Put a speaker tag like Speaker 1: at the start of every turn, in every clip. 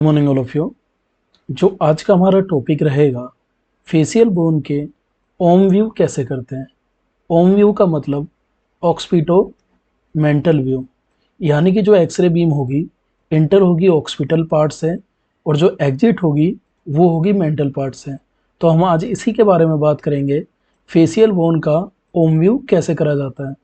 Speaker 1: Morning all of you. जो आज का हमारा टॉपिक रहेगा, फेशियल बोन के ओम व्यू कैसे करते हैं। ओम व्यू का मतलब ऑक्सीपिटो मेंटल व्यू, यानी कि जो एक्सरे बीम होगी, इंटर होगी ऑक्सीपिटल पार्ट से और जो एग्जिट होगी वो होगी मेंटल पार्ट से। तो हम आज इसी के बारे में बात करेंगे, फेशियल बोन का ओम व्यू कैसे करा जाता है,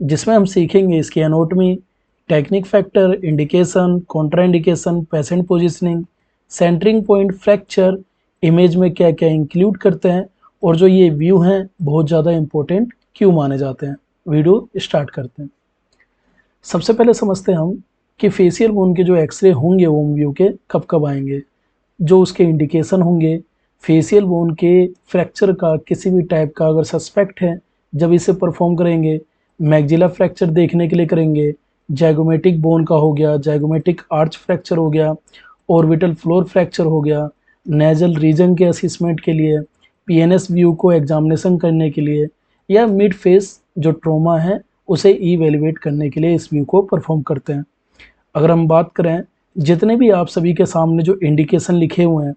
Speaker 1: जिसमें हम सीखेंगे इसकी anatomy, technique factor, indication, contraindication, patient positioning, centering point, fracture, image में क्या क्या इंक्लूड करते हैं और जो ये व्यू हैं बहुत ज़्यादा इंपॉर्टेंट क्यों माने जाते हैं। वीडियो स्टार्ट करते हैं। सबसे पहले समझते हैं हम कि फेशियल बोन के जो एक्सरे होंगे ओम व्यू के कब कब आएंगे, जो उसके इंडिकेशन होंगे। फेशियल बोन के फ्रैक्चर का किसी भी टाइप का अगर सस्पेक्ट है, जब इसे परफॉर्म करेंगे। मैक्सिला फ्रैक्चर देखने के लिए करेंगे, जैगोमेटिक बोन का हो गया, जैगोमेटिक आर्च फ्रैक्चर हो गया, ऑर्बिटल फ्लोर फ्रैक्चर हो गया, नेजल रीजन के असेसमेंट के लिए, पीएनएस व्यू को एग्जामिनेशन करने के लिए, या मिड फेस जो ट्रोमा है उसे इवेलुएट करने के लिए इस व्यू को परफॉर्म करते हैं। अगर हम बात करें, जितने भी आप सभी के सामने जो इंडिकेशन लिखे हुए हैं,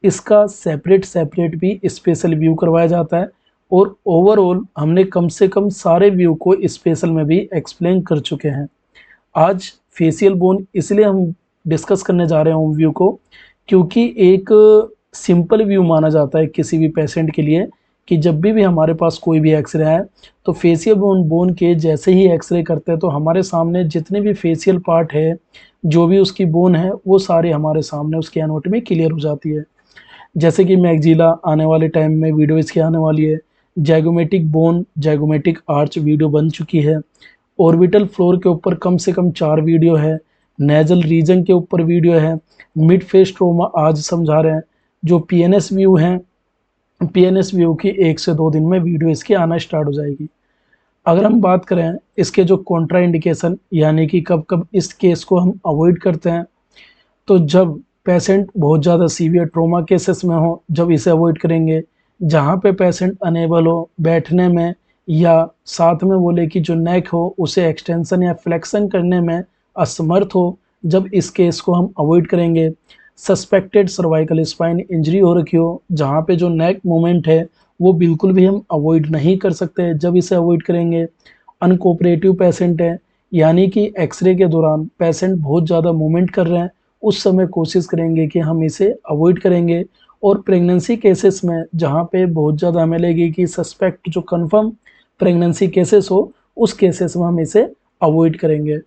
Speaker 1: इसका सेपरेट सेपरेट भी स्पेशल व्यू करवाया जाता है और ओवरऑल हमने कम से कम सारे व्यू को स्पेशल में भी एक्सप्लेन कर चुके हैं। आज फेशियल बोन इसलिए हम डिस्कस करने जा रहे हैं व्यू को, क्योंकि एक सिंपल व्यू माना जाता है किसी भी पेशेंट के लिए कि जब भी हमारे पास कोई भी एक्सरे है तो फेशियल बोन के जैसे ही एक्सरे करते हैं तो हमारे सामने जितने भी फेशियल पार्ट है, जो भी उसकी बोन है, वो सारे हमारे सामने उसकी एनाटॉमी क्लियर हो जाती है। जैसे कि मैक्सिला आने वाले टाइम में वीडियो इसकी आने वाली है, zygomatic bone, zygomatic arch video बन चुकी है, ऑर्बिटल फ्लोर के ऊपर कम से कम 4 वीडियो है, नेजल रीजन के ऊपर वीडियो है, मिड फेस ट्रोमा आज समझा रहे हैं। जो पीएनएस व्यू है, पीएनएस व्यू की 1 से 2 दिन में वीडियो इसकी आना स्टार्ट हो जाएगी। अगर हम बात करें इसके जो कॉन्ट्रा इंडिकेशन, यानी कि कब कब इस केस को हम अवॉइड करते हैं, तो जब पेशेंट बहुत ज़्यादा सीवियर ट्रोमा केसेस में हो, जब इसे अवॉइड करेंगे। जहाँ पे पेशेंट अनेबल हो बैठने में, या साथ में बोले कि जो नेक हो उसे एक्सटेंशन या फ्लेक्शन करने में असमर्थ हो, जब इस केस को हम अवॉइड करेंगे। सस्पेक्टेड सर्वाइकल स्पाइन इंजरी हो रखी हो, जहाँ पे जो नेक मूवमेंट है वो बिल्कुल भी हम अवॉइड नहीं कर सकते, जब इसे अवॉइड करेंगे। अनकोऑपरेटिव पेशेंट है, यानी कि एक्सरे के दौरान पेशेंट बहुत ज़्यादा मूवमेंट कर रहे हैं, उस समय कोशिश करेंगे कि हम इसे अवॉइड करेंगे। और प्रेगनेंसी केसेस में जहाँ पे बहुत ज़्यादा हमें लगे कि सस्पेक्ट जो कंफर्म प्रेगनेंसी केसेस हो, उस केसेस में हम इसे अवॉइड करेंगे।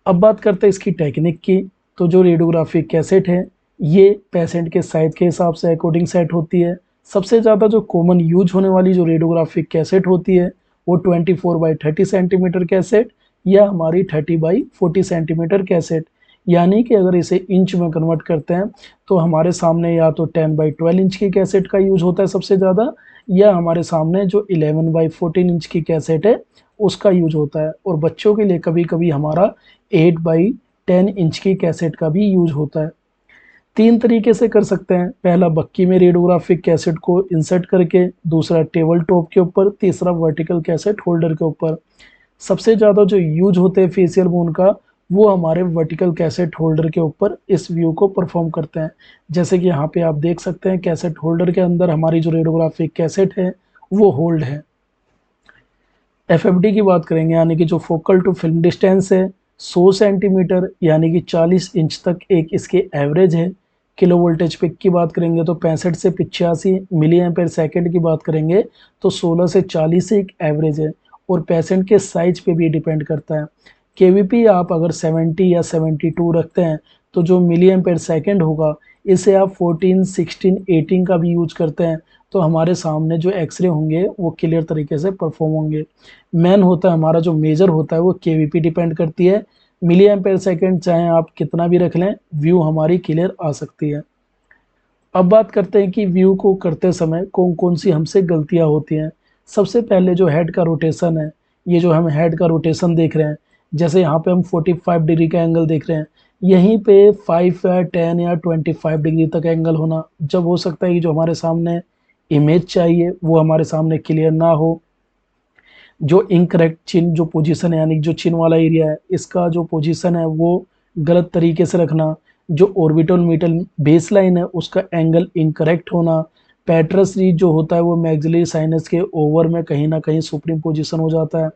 Speaker 1: अब बात करते हैं इसकी टेक्निक की। तो जो रेडियोग्राफिक कैसेट है, ये पेशेंट के साइज के हिसाब से अकॉर्डिंग सेट होती है। सबसे ज़्यादा जो कॉमन यूज होने वाली जो रेडियोग्राफिक कैसेट होती है वो 24/30 सेंटीमीटर कैसेट, या हमारी 30/40 सेंटीमीटर कैसेट। यानी कि अगर इसे इंच में कन्वर्ट करते हैं तो हमारे सामने या तो 10/12 इंच की कैसेट का यूज होता है सबसे ज़्यादा, या हमारे सामने जो 11/14 इंच की कैसेट है उसका यूज होता है। और बच्चों के लिए कभी कभी हमारा 8/10 इंच की कैसेट का भी यूज होता है। 3 तरीके से कर सकते हैं, पहला बक्की में रेडियोग्राफिक कैसेट को इंसर्ट करके, दूसरा टेबल टॉप के ऊपर, तीसरा वर्टिकल कैसेट होल्डर के ऊपर। सबसे ज़्यादा जो यूज होते हैं फेशियल बोन का, वो हमारे वर्टिकल कैसेट होल्डर के ऊपर इस व्यू को परफॉर्म करते हैं। जैसे कि यहाँ पे आप देख सकते हैं कैसेट होल्डर के अंदर हमारी जो रेडियोग्राफिक कैसेट है वो होल्ड है। एफएफडी की बात करेंगे, यानी कि जो फोकल टू फिल्म डिस्टेंस है 100 सेंटीमीटर, यानी कि 40 इंच तक एक इसके एवरेज है। किलो वोल्टेज पिक की बात करेंगे तो 65 से 85 मिली एम्पेयर सेकेंड की बात करेंगे तो 16 से 40 एक एवरेज है। और पेशेंट के साइज पे भी डिपेंड करता है। केवीपी आप अगर 70 या 72 रखते हैं तो जो मिली एम्पेयर सेकेंड होगा, इसे आप 14, 16, 18 का भी यूज करते हैं तो हमारे सामने जो एक्सरे होंगे वो क्लियर तरीके से परफॉर्म होंगे। मेन होता है हमारा जो मेजर होता है वो केवीपी डिपेंड करती है। मिली एम्पेयर सेकेंड चाहे आप कितना भी रख लें, व्यू हमारी क्लियर आ सकती है। अब बात करते हैं कि व्यू को करते समय कौन कौन सी हमसे गलतियां होती हैं। सबसे पहले जो हेड का रोटेशन है, ये जो हम हेड का रोटेशन देख रहे हैं, जैसे यहाँ पे हम 45 डिग्री का एंगल देख रहे हैं, यहीं पे 5 या 10 या 25 डिग्री तक एंगल होना, जब हो सकता है कि जो हमारे सामने इमेज चाहिए वो हमारे सामने क्लियर ना हो। जो इनकरेक्ट चिन जो पोजीशन है, यानी जो चिन वाला एरिया है, इसका जो पोजीशन है वो गलत तरीके से रखना। जो ऑर्बिटल मीटल बेस लाइन है उसका एंगल इनकरेक्ट होना, पेट्रस रीज जो होता है वो मैग्जिलरी साइनस के ओवर में कहीं ना कहीं सुप्रीम पोजीशन हो जाता है,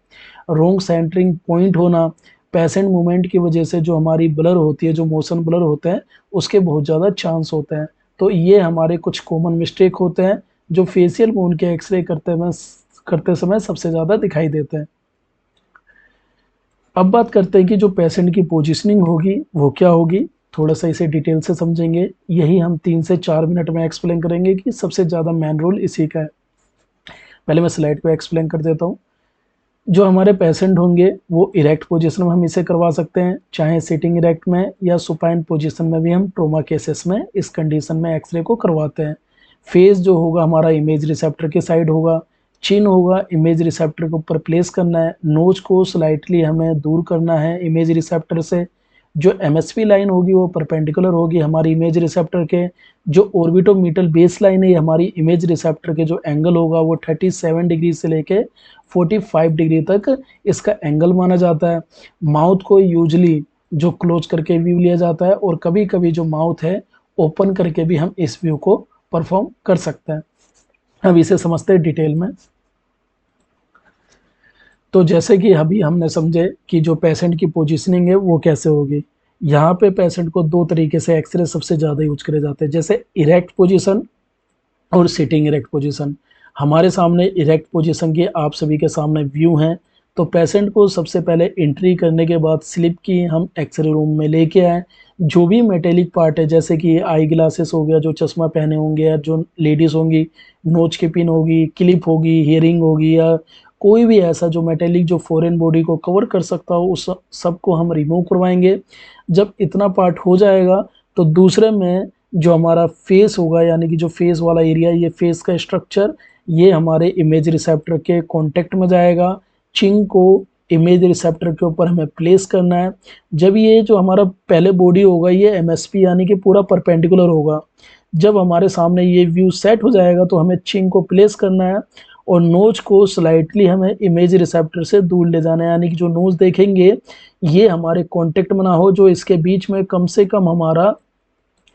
Speaker 1: रोंग सेंटरिंग पॉइंट होना, पैसेंट मूवमेंट की वजह से जो हमारी ब्लर होती है, जो मोशन ब्लर होते हैं उसके बहुत ज़्यादा चांस होते हैं। तो ये हमारे कुछ कॉमन मिस्टेक होते हैं जो फेशियल बोन के एक्सरे करते समय सबसे ज़्यादा दिखाई देते हैं। अब बात करते हैं कि जो पेशेंट की पोजीशनिंग होगी वो क्या होगी, थोड़ा सा इसे डिटेल से समझेंगे। यही हम 3 से 4 मिनट में एक्सप्लेन करेंगे कि सबसे ज़्यादा मेन रोल इसी का है। पहले मैं स्लाइड को एक्सप्लेन कर देता हूँ। जो हमारे पेशेंट होंगे वो इरेक्ट पोजीशन में हम इसे करवा सकते हैं, चाहे सिटिंग इरेक्ट में या सुपाइन पोजीशन में भी हम ट्रोमा केसेस में इस कंडीशन में एक्सरे को करवाते हैं। फेस जो होगा हमारा इमेज रिसेप्टर के साइड होगा, चिन होगा इमेज रिसेप्टर के ऊपर प्लेस करना है, नोज को स्लाइटली हमें दूर करना है इमेज रिसेप्टर से, जो एमएसपी लाइन होगी वो परपेंडिकुलर होगी हमारी इमेज रिसेप्टर के, जो ऑर्बिटोमीटल बेस लाइन है हमारी इमेज रिसेप्टर के जो एंगल होगा वो 37 डिग्री से लेके 45 डिग्री तक इसका एंगल माना जाता है। माउथ को यूजली जो क्लोज करके व्यू लिया जाता है और कभी कभी जो माउथ है ओपन करके भी हम इस व्यू को परफॉर्म कर सकते हैं। अब इसे समझते हैं डिटेल में। तो जैसे कि अभी हमने समझे कि जो पेशेंट की पोजीशनिंग है वो कैसे होगी। यहाँ पे पेशेंट को दो तरीके से एक्सरे सबसे ज़्यादा यूज करे जाते हैं, जैसे इरेक्ट पोजीशन और सिटिंग इरेक्ट पोजीशन। हमारे सामने इरेक्ट पोजीशन के आप सभी के सामने व्यू हैं। तो पेशेंट को सबसे पहले एंट्री करने के बाद स्लिप की हम एक्सरे रूम में लेके आए, जो भी मेटेलिक पार्ट है जैसे कि आई ग्लासेस हो गया, जो चश्मा पहने होंगे, या जो लेडीज़ होंगी नोज की पिन होगी, क्लिप होगी, हियरिंग होगी, या कोई भी ऐसा जो मेटेलिक जो फॉरेन बॉडी को कवर कर सकता हो उस सब को हम रिमूव करवाएंगे। जब इतना पार्ट हो जाएगा तो दूसरे में जो हमारा फेस होगा, यानी कि जो फेस वाला एरिया, ये फेस का स्ट्रक्चर ये हमारे इमेज रिसेप्टर के कांटेक्ट में जाएगा। चिंग को इमेज रिसेप्टर के ऊपर हमें प्लेस करना है। जब ये जो हमारा पहले बॉडी होगा ये एमएसपी यानी कि पूरा परपेंडिकुलर होगा, जब हमारे सामने ये व्यू सेट हो जाएगा तो हमें चिंग को प्लेस करना है और नोज को स्लाइटली हमें इमेज रिसेप्टर से दूर ले जाना है, यानी कि जो नोज देखेंगे ये हमारे कांटेक्ट में ना हो, जो इसके बीच में कम से कम हमारा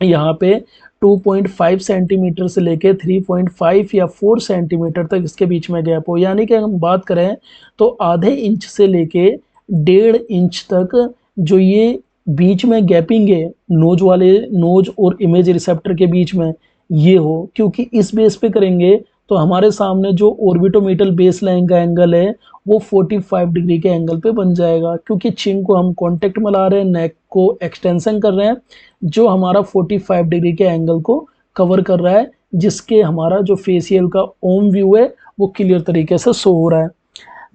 Speaker 1: यहाँ पे 2.5 सेंटीमीटर से लेके 3.5 या 4 सेंटीमीटर तक इसके बीच में गैप हो। यानी कि हम बात करें तो आधे इंच से लेके 1.5 इंच तक जो ये बीच में गैपिंग है नोज और इमेज रिसेप्टर के बीच में ये हो, क्योंकि इस बेस पे करेंगे तो हमारे सामने जो ऑर्बिटोमीटल बेस लाइन का एंगल है वो 45 डिग्री के एंगल पे बन जाएगा, क्योंकि चिन को हम कांटेक्ट में ला रहे हैं, नेक को एक्सटेंशन कर रहे हैं, जो हमारा 45 डिग्री के एंगल को कवर कर रहा है, जिसके हमारा जो फेशियल का ओम व्यू है वो क्लियर तरीके से शो हो रहा है।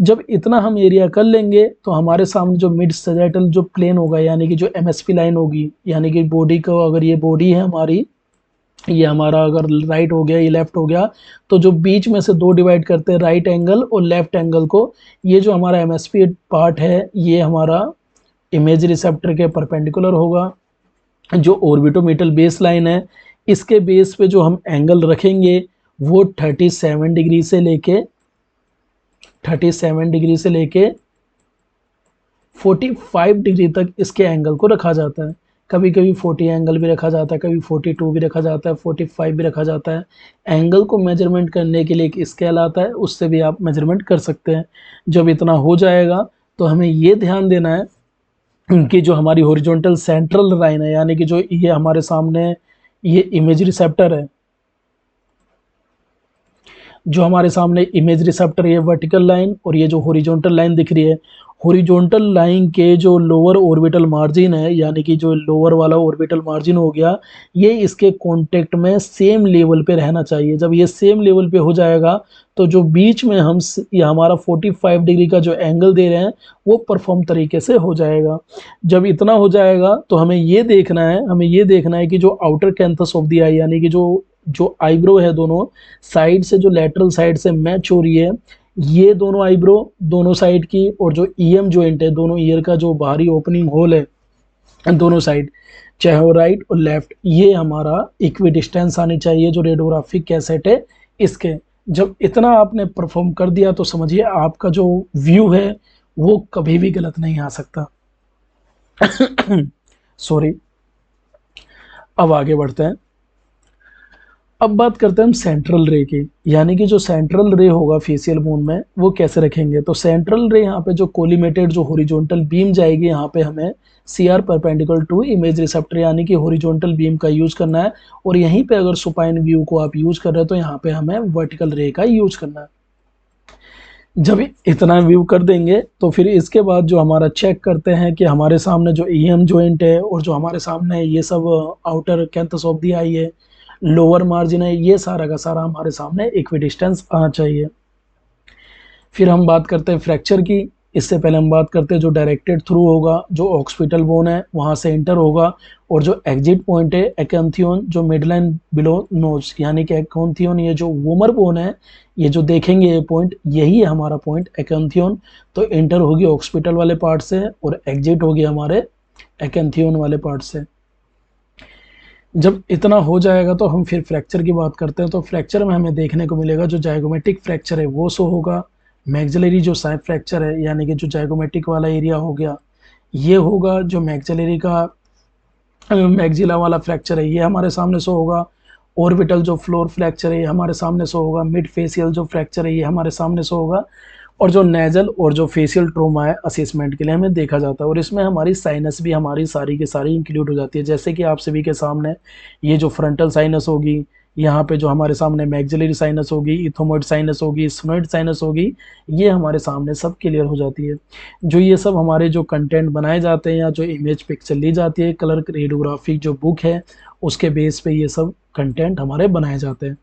Speaker 1: जब इतना हम एरिया कर लेंगे तो हमारे सामने जो मिड सैजिटल जो प्लेन होगा, यानी कि जो एमएसपी लाइन होगी, यानी कि बॉडी को अगर ये बॉडी है हमारी, ये हमारा अगर राइट हो गया ये लेफ्ट हो गया, तो जो बीच में से दो डिवाइड करते हैं राइट एंगल और लेफ्ट एंगल को, ये जो हमारा एमएसपी पार्ट है ये हमारा इमेज रिसेप्टर के परपेंडिकुलर होगा। जो ऑर्बिटोमीटल बेस लाइन है इसके बेस पे जो हम एंगल रखेंगे वो 37 डिग्री से लेके 45 डिग्री तक इसके एंगल को रखा जाता है। कभी कभी 40 एंगल भी रखा जाता है, कभी 42 भी रखा जाता है, 45 भी रखा जाता है। एंगल को मेजरमेंट करने के लिए एक स्केल आता है, उससे भी आप मेजरमेंट कर सकते हैं। जब इतना हो जाएगा तो हमें ये ध्यान देना है कि जो हमारी हॉरिजॉन्टल सेंट्रल लाइन है, यानी कि जो ये हमारे सामने ये इमेज रिसेप्टर है, जो हमारे सामने इमेज रिसेप्टर ये वर्टिकल लाइन और ये जो हॉरिजॉन्टल लाइन दिख रही है, हॉरिजॉन्टल लाइन के जो लोअर ऑर्बिटल मार्जिन है, यानी कि जो लोअर वाला ऑर्बिटल मार्जिन हो गया, ये इसके कांटेक्ट में सेम लेवल पे रहना चाहिए। जब ये सेम लेवल पे हो जाएगा तो जो बीच में हम ये हमारा 45 डिग्री का जो एंगल दे रहे हैं वो परफॉर्म तरीके से हो जाएगा। जब इतना हो जाएगा तो हमें ये देखना है कि जो आउटर कैंथस ऑफ द आई, यानी कि जो जो आईब्रो है दोनों साइड से, जो लेटरल साइड से मैच हो रही है, ये दोनों आईब्रो दोनों साइड की, और जो ईएम जॉइंट है दोनों ईयर का जो बाहरी ओपनिंग होल है दोनों साइड, चाहे वो राइट और लेफ्ट, ये हमारा इक्वी डिस्टेंस आनी चाहिए जो रेडियोग्राफिक कैसेट है इसके। जब इतना आपने परफॉर्म कर दिया तो समझिए आपका जो व्यू है वो कभी भी गलत नहीं आ सकता। सॉरी। अब आगे बढ़ते हैं। अब बात करते हैं हम सेंट्रल रे की, यानी कि जो सेंट्रल रे होगा फेशियल बोन में वो कैसे रखेंगे। तो सेंट्रल रे यहाँ पे जो कोलिमेटेड जो हॉरिजॉन्टल बीम जाएगी, यहाँ पे हमें C R perpendicular to image receptor यानी कि हॉरिजॉन्टल बीम का यूज करना है। और यहीं पे अगर सुपाइन व्यू को आप यूज कर रहे हो तो यहाँ पे हमें वर्टिकल रे का यूज करना है। जब इतना व्यू कर देंगे तो फिर इसके बाद जो हमारा चेक करते हैं कि हमारे सामने जो ईएम जॉइंट है और जो हमारे सामने ये सब आउटर कैंथस ऑफ द आई है, लोअर मार्जिन है, ये सारा का सारा हमारे सामने इक्वी डिस्टेंस आना चाहिए। फिर हम बात करते हैं फ्रैक्चर की। इससे पहले हम बात करते हैं जो डायरेक्टेड थ्रू होगा, जो ऑक्सीपिटल बोन है वहाँ से इंटर होगा, और जो एग्जिट पॉइंट है एकैंथियन जो मिडलाइन बिलो नोज यानी कि एकैंथियन, ये जो वोमर बोन है, ये जो देखेंगे ये पॉइंट, यही है हमारा पॉइंट एकैंथियन। तो इंटर होगी ऑक्सीपिटल वाले पार्ट से और एग्जिट होगी हमारे एकैंथियन वाले पार्ट से। जब इतना हो जाएगा तो हम फिर फ्रैक्चर की बात करते हैं। तो फ्रैक्चर में हमें देखने को मिलेगा जो जाइगोमेटिक फ्रैक्चर है वो शो होगा, मैक्सिलरी जो साइड फ्रैक्चर है यानी कि जो जाइगोमेटिक वाला एरिया हो गया ये होगा, जो मैक्सिलरी का मैक्सिला वाला फ्रैक्चर है ये हमारे सामने शो होगा, ऑर्बिटल जो फ्लोर फ्रैक्चर है ये हमारे सामने शो होगा, मिड फेशियल जो फ्रैक्चर है ये हमारे सामने शो होगा, और जो नेजल और जो फेशियल ट्रोमा है असेसमेंट के लिए हमें देखा जाता है। और इसमें हमारी साइनस भी हमारी सारी की सारी इंक्लूड हो जाती है, जैसे कि आप सभी के सामने ये जो फ्रंटल साइनस होगी, यहाँ पे जो हमारे सामने मैक्सिलरी साइनस होगी, इथोमोइड साइनस होगी, स्फेनोइड साइनस होगी, ये हमारे सामने सब क्लियर हो जाती है। जो ये सब हमारे जो कंटेंट बनाए जाते हैं या जो इमेज पिक्चर ली जाती है, कलर रेडियोग्राफी जो बुक है उसके बेस पे ये सब कंटेंट हमारे बनाए जाते हैं।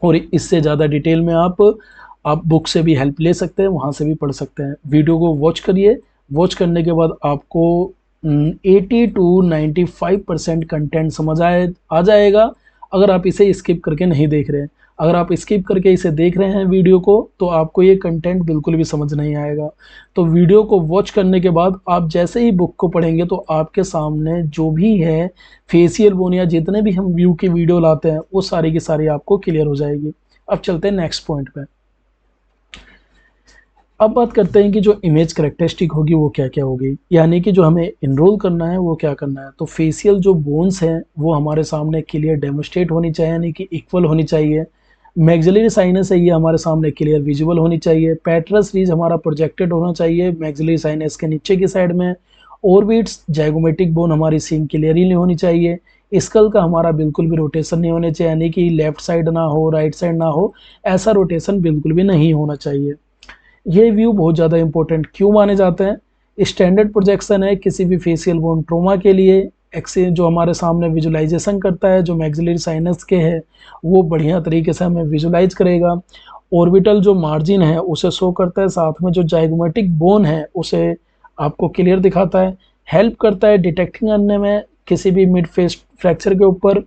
Speaker 1: और इससे ज़्यादा डिटेल में आप बुक से भी हेल्प ले सकते हैं, वहाँ से भी पढ़ सकते हैं। वीडियो को वॉच करिए, वॉच करने के बाद आपको 80 टू 95% कंटेंट समझ आ जाएगा। अगर आप इसे स्किप करके नहीं देख रहे हैं, अगर आप स्किप करके इसे देख रहे हैं वीडियो को, तो आपको ये कंटेंट बिल्कुल भी समझ नहीं आएगा। तो वीडियो को वॉच करने के बाद आप जैसे ही बुक को पढ़ेंगे तो आपके सामने जो भी है फेशियल बोन या जितने भी हम व्यू की वीडियो लाते हैं वो सारी की सारी आपको क्लियर हो जाएगी। अब चलते हैं नेक्स्ट पॉइंट पे। अब बात करते हैं कि जो इमेज करेक्टरिस्टिक होगी वो क्या क्या होगी, यानी कि जो हमें इनरोल करना है वो क्या करना है। तो फेशियल जो बोन्स हैं वो हमारे सामने क्लियर डेमोस्ट्रेट होनी चाहिए, यानी कि इक्वल होनी चाहिए। मैक्सिलरी साइनस है ये हमारे सामने क्लियर विजुअल होनी चाहिए। पैट्रस रीज हमारा प्रोजेक्टेड होना चाहिए मैक्सिलरी साइनस के नीचे की साइड में। ऑर्बिट्स जाइगोमेटिक बोन हमारी सीन क्लियरली होनी चाहिए। स्कल का हमारा बिल्कुल भी रोटेशन नहीं होने चाहिए, यानी कि लेफ्ट साइड ना हो राइट साइड ना हो, ऐसा रोटेशन बिल्कुल भी नहीं होना चाहिए। ये व्यू बहुत ज़्यादा इंपॉर्टेंट क्यों माने जाते हैं। स्टैंडर्ड प्रोजेक्शन है किसी भी फेशियल बोन ट्रोमा के लिए। एक्से जो हमारे सामने विजुलाइजेशन करता है जो मैक्सिलरी साइनस के है वो बढ़िया तरीके से हमें विजुलाइज करेगा। ऑर्बिटल जो मार्जिन है उसे शो करता है, साथ में जो जाइगोमेटिक बोन है उसे आपको क्लियर दिखाता है। हेल्प करता है डिटेक्टिंग करने में किसी भी मिड फेस फ्रैक्चर के ऊपर।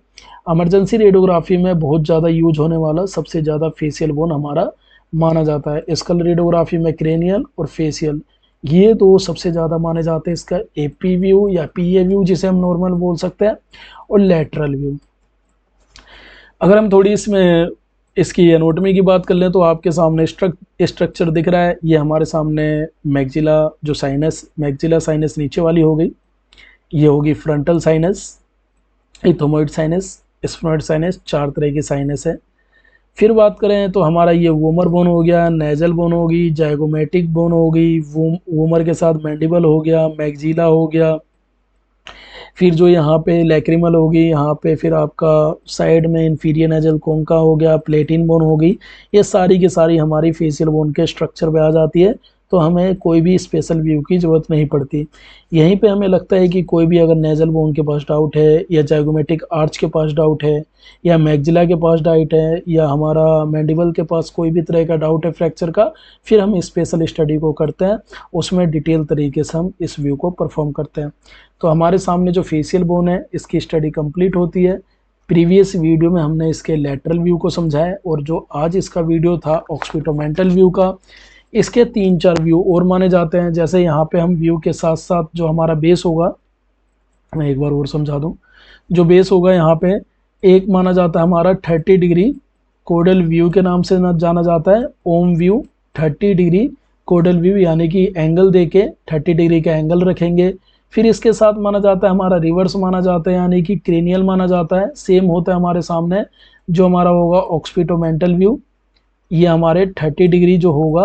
Speaker 1: इमरजेंसी रेडियोग्राफी में बहुत ज़्यादा यूज होने वाला सबसे ज़्यादा फेशियल बोन हमारा माना जाता है। स्कल रेडियोग्राफी में क्रेनियल और फेशियल ये दो सबसे ज़्यादा माने जाते हैं। इसका एपी व्यू या पीए व्यू जिसे हम नॉर्मल बोल सकते हैं, और लेटरल व्यू। अगर हम थोड़ी इसमें इसकी एनाटॉमी की बात कर लें तो आपके सामने स्ट्रक्चर दिख रहा है। ये हमारे सामने मैक्सिला जो साइनस, मैक्सिला साइनस नीचे वाली हो गई, ये होगी frontal sinus, ethmoid sinus, sphenoid sinus, 4 तरह की साइनस है। फिर बात करें तो हमारा ये वोमर बोन हो गया, नेजल बोन होगी, जाइगोमेटिक बोन होगी, वोमर के साथ मैंडिबल हो गया, मैक्सिला हो गया। फिर जो यहाँ पे लैक्रिमल होगी, यहाँ पे फिर आपका साइड में इंफीरियर नेजल कोंका हो गया, प्लेटिन बोन होगी। ये सारी की सारी हमारी फेशियल बोन के स्ट्रक्चर पे आ जाती है, तो हमें कोई भी स्पेशल व्यू की ज़रूरत नहीं पड़ती। यहीं पे हमें लगता है कि कोई भी अगर नेजल बोन के पास डाउट है या जाइगोमेटिक आर्च के पास डाउट है या मैक्सिला के पास डाउट है या हमारा मैंडिबल के पास कोई भी तरह का डाउट है फ्रैक्चर का, फिर हम स्पेशल स्टडी को करते हैं, उसमें डिटेल तरीके से हम इस व्यू को परफॉर्म करते हैं। तो हमारे सामने जो फेशियल बोन है इसकी स्टडी कंप्लीट होती है। प्रीवियस वीडियो में हमने इसके लैटरल व्यू को समझाया, और जो आज इसका वीडियो था ऑक्सीपिटोमेंटल व्यू का, इसके 3-4 व्यू और माने जाते हैं। जैसे यहाँ पे हम व्यू के साथ साथ जो हमारा बेस होगा, मैं एक बार और समझा दूँ, जो बेस होगा यहाँ पे एक माना जाता है हमारा 30 डिग्री कोडल व्यू के नाम से जाना जाता है। ओम व्यू 30 डिग्री कोडल व्यू, यानी कि एंगल देके 30 डिग्री का एंगल रखेंगे, फिर इसके साथ माना जाता है हमारा रिवर्स माना जाता है, यानी कि क्रेनियल माना जाता है। सेम होता है हमारे सामने जो हमारा होगा ऑक्सीपिटोमेंटल व्यू, ये हमारे 30 डिग्री जो होगा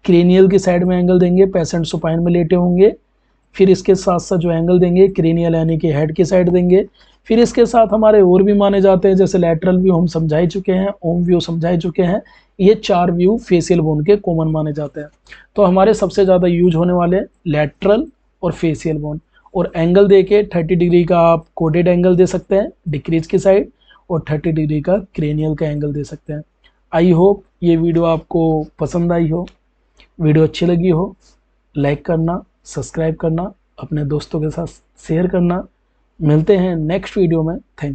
Speaker 1: क्रेनियल की साइड में एंगल देंगे, पेशेंट सुपाइन में लेटे होंगे। फिर इसके साथ साथ जो एंगल देंगे क्रेनियल यानी कि हेड की साइड देंगे। फिर इसके साथ हमारे और भी माने जाते हैं, जैसे लैटरल व्यू हम समझा ही चुके हैं, ओम व्यू समझा ही चुके हैं। ये 4 व्यू फेशियल बोन के कॉमन माने जाते हैं। तो हमारे सबसे ज़्यादा यूज होने वाले लैटरल और फेशियल बोन। और एंगल दे के 30 डिग्री का आप कोडेड एंगल दे सकते हैं डिक्रीज की साइड, और 30 डिग्री का क्रेनियल का एंगल दे सकते हैं। आई होप ये वीडियो आपको पसंद आई हो। वीडियो अच्छी लगी हो लाइक करना, सब्सक्राइब करना, अपने दोस्तों के साथ शेयर करना। मिलते हैं नेक्स्ट वीडियो में। थैंक